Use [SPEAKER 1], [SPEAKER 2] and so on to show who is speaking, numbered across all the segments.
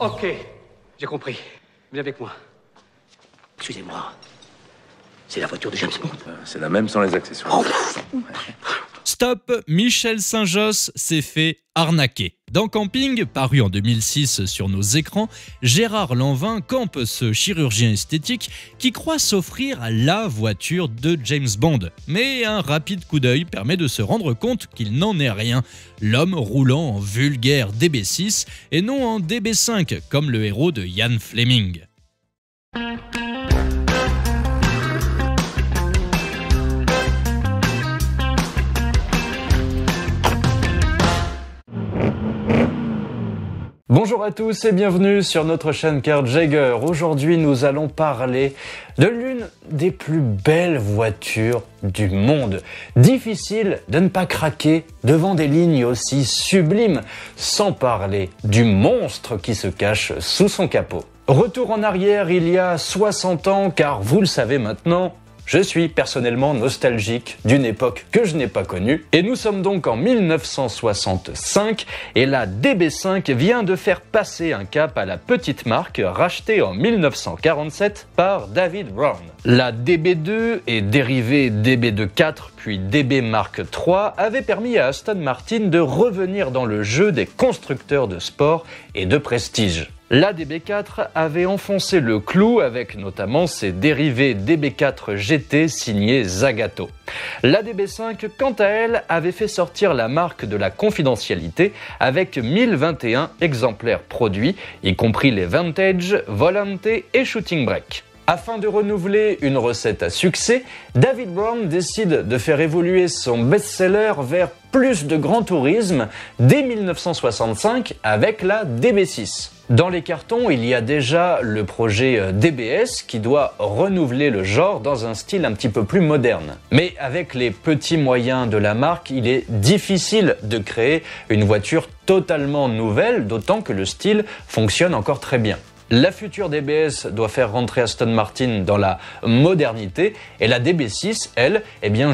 [SPEAKER 1] Ok, j'ai compris. Viens avec moi.
[SPEAKER 2] Excusez-moi. C'est la voiture de James Bond.
[SPEAKER 3] C'est la même sans les accessoires.
[SPEAKER 4] Stop, Michel Saint-Josse s'est fait arnaquer. Dans Camping, paru en 2006 sur nos écrans, Gérard Lanvin campe ce chirurgien esthétique qui croit s'offrir la voiture de James Bond. Mais un rapide coup d'œil permet de se rendre compte qu'il n'en est rien. L'homme roulant en vulgaire DB6 et non en DB5, comme le héros de Ian Fleming.
[SPEAKER 5] Bonjour à tous et bienvenue sur notre chaîne Kurt Jagger. Aujourd'hui, nous allons parler de l'une des plus belles voitures du monde. Difficile de ne pas craquer devant des lignes aussi sublimes, sans parler du monstre qui se cache sous son capot. Retour en arrière il y a 60 ans, car vous le savez maintenant, je suis personnellement nostalgique d'une époque que je n'ai pas connue. Et nous sommes donc en 1965 et la DB5 vient de faire passer un cap à la petite marque rachetée en 1947 par David Brown. La DB2 et dérivée DB24 puis DB Mark III avait permis à Aston Martin de revenir dans le jeu des constructeurs de sport et de prestige. La DB4 avait enfoncé le clou avec notamment ses dérivés DB4 GT signés Zagato. La DB5, quant à elle, avait fait sortir la marque de la confidentialité avec 1021 exemplaires produits, y compris les Vantage, Volante et Shooting Brake. Afin de renouveler une recette à succès, David Brown décide de faire évoluer son best-seller vers plus de grand tourisme dès 1965 avec la DB6. Dans les cartons, il y a déjà le projet DBS qui doit renouveler le genre dans un style un petit peu plus moderne. Mais avec les petits moyens de la marque, il est difficile de créer une voiture totalement nouvelle, d'autant que le style fonctionne encore très bien. La future DBS doit faire rentrer Aston Martin dans la modernité et la DB6, elle,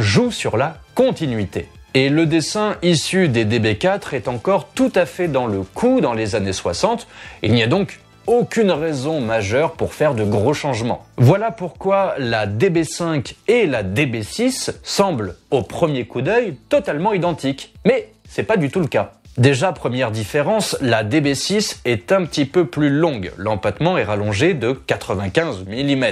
[SPEAKER 5] joue sur la continuité. Et le dessin issu des DB4 est encore tout à fait dans le coup dans les années 60. Il n'y a donc aucune raison majeure pour faire de gros changements. Voilà pourquoi la DB5 et la DB6 semblent, au premier coup d'œil, totalement identiques. Mais c'est pas du tout le cas. Déjà, première différence, la DB6 est un petit peu plus longue. L'empattement est rallongé de 95 mm.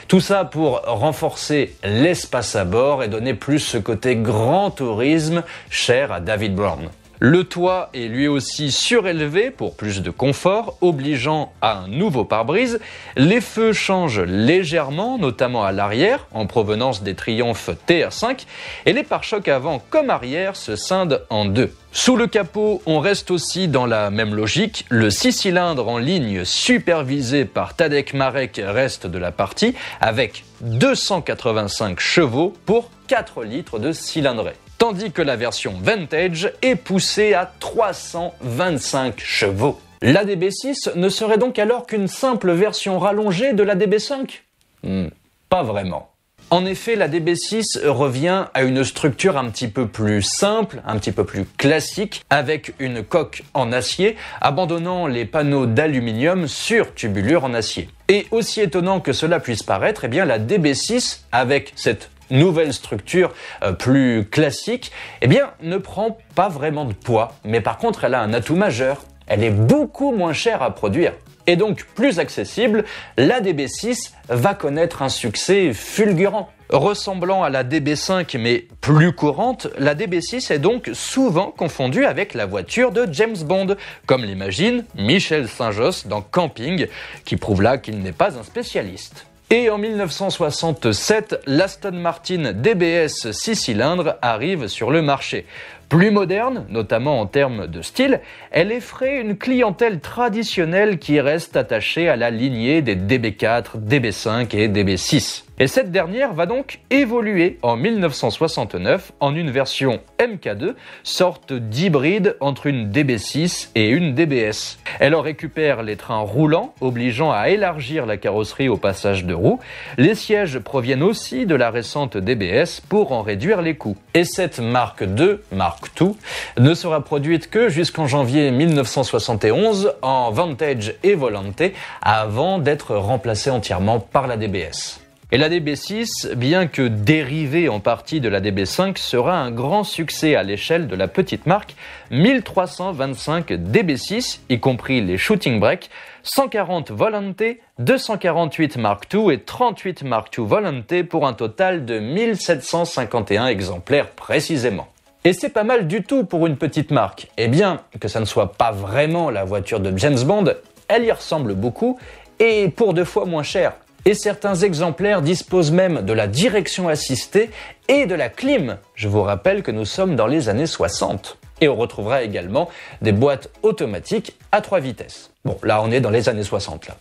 [SPEAKER 5] Tout ça pour renforcer l'espace à bord et donner plus ce côté grand tourisme cher à David Brown. Le toit est lui aussi surélevé pour plus de confort, obligeant à un nouveau pare-brise. Les feux changent légèrement, notamment à l'arrière, en provenance des Triumph TR5, et les pare-chocs avant comme arrière se scindent en deux. Sous le capot, on reste aussi dans la même logique. Le 6 cylindres en ligne supervisé par Tadek Marek reste de la partie, avec 285 chevaux pour 4 litres de cylindrée. Tandis que la version Vantage est poussée à 325 chevaux. La DB6 ne serait donc alors qu'une simple version rallongée de la DB5 ? Pas vraiment. En effet, la DB6 revient à une structure un petit peu plus simple, un petit peu plus classique, avec une coque en acier, abandonnant les panneaux d'aluminium sur tubulure en acier. Et aussi étonnant que cela puisse paraître, la DB6, avec cette nouvelle structure plus classique, ne prend pas vraiment de poids, mais par contre elle a un atout majeur, elle est beaucoup moins chère à produire. Et donc plus accessible, la DB6 va connaître un succès fulgurant. Ressemblant à la DB5 mais plus courante, la DB6 est donc souvent confondue avec la voiture de James Bond, comme l'imagine Michel Saint-Josse dans Camping, qui prouve là qu'il n'est pas un spécialiste. Et en 1967, l'Aston Martin DBS 6 cylindres arrive sur le marché. Plus moderne, notamment en termes de style, elle effraie une clientèle traditionnelle qui reste attachée à la lignée des DB4, DB5 et DB6. Et cette dernière va donc évoluer en 1969 en une version MK2, sorte d'hybride entre une DB6 et une DBS. Elle en récupère les trains roulants, obligeant à élargir la carrosserie au passage de roues. Les sièges proviennent aussi de la récente DBS pour en réduire les coûts. Et cette Mark II, Mark Mark II ne sera produite que jusqu'en janvier 1971 en Vantage et Volante avant d'être remplacée entièrement par la DB-S. Et la DB6, bien que dérivée en partie de la DB5, sera un grand succès à l'échelle de la petite marque, 1325 DB6, y compris les shooting breaks, 140 Volante, 248 Mark II et 38 Mark II Volante pour un total de 1751 exemplaires précisément. Et c'est pas mal du tout pour une petite marque. Et bien que ça ne soit pas vraiment la voiture de James Bond, elle y ressemble beaucoup et pour 2 fois moins cher. Et certains exemplaires disposent même de la direction assistée et de la clim. Je vous rappelle que nous sommes dans les années 60. Et on retrouvera également des boîtes automatiques à 3 vitesses. Bon, là on est dans les années 60 là.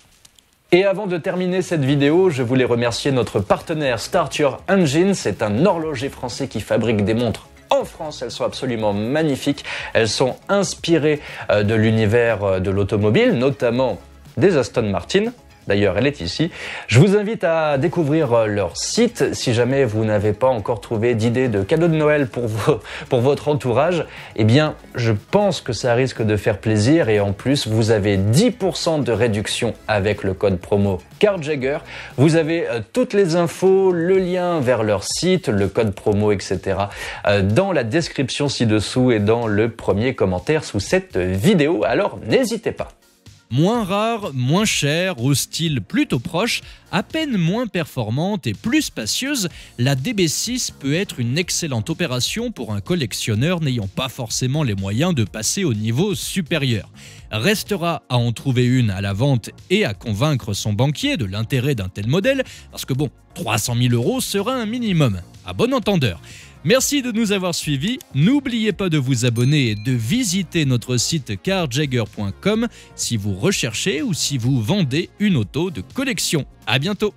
[SPEAKER 5] Et avant de terminer cette vidéo, je voulais remercier notre partenaire Start Your Engine. C'est un horloger français qui fabrique des montres en France. Elles sont absolument magnifiques. Elles sont inspirées de l'univers de l'automobile, notamment des Aston Martin. D'ailleurs, elle est ici. Je vous invite à découvrir leur site. Si jamais vous n'avez pas encore trouvé d'idée de cadeau de Noël pour votre entourage, eh bien, je pense que ça risque de faire plaisir. Et en plus, vous avez 10% de réduction avec le code promo CarJagger. Vous avez toutes les infos, le lien vers leur site, le code promo, etc. dans la description ci-dessous et dans le premier commentaire sous cette vidéo. Alors, n'hésitez pas.
[SPEAKER 4] Moins rare, moins cher, au style plutôt proche, à peine moins performante et plus spacieuse, la DB6 peut être une excellente opération pour un collectionneur n'ayant pas forcément les moyens de passer au niveau supérieur. Restera à en trouver une à la vente et à convaincre son banquier de l'intérêt d'un tel modèle, parce que bon, 300 000 € sera un minimum, à bon entendeur. Merci de nous avoir suivis, n'oubliez pas de vous abonner et de visiter notre site carjagger.com si vous recherchez ou si vous vendez une auto de collection. À bientôt.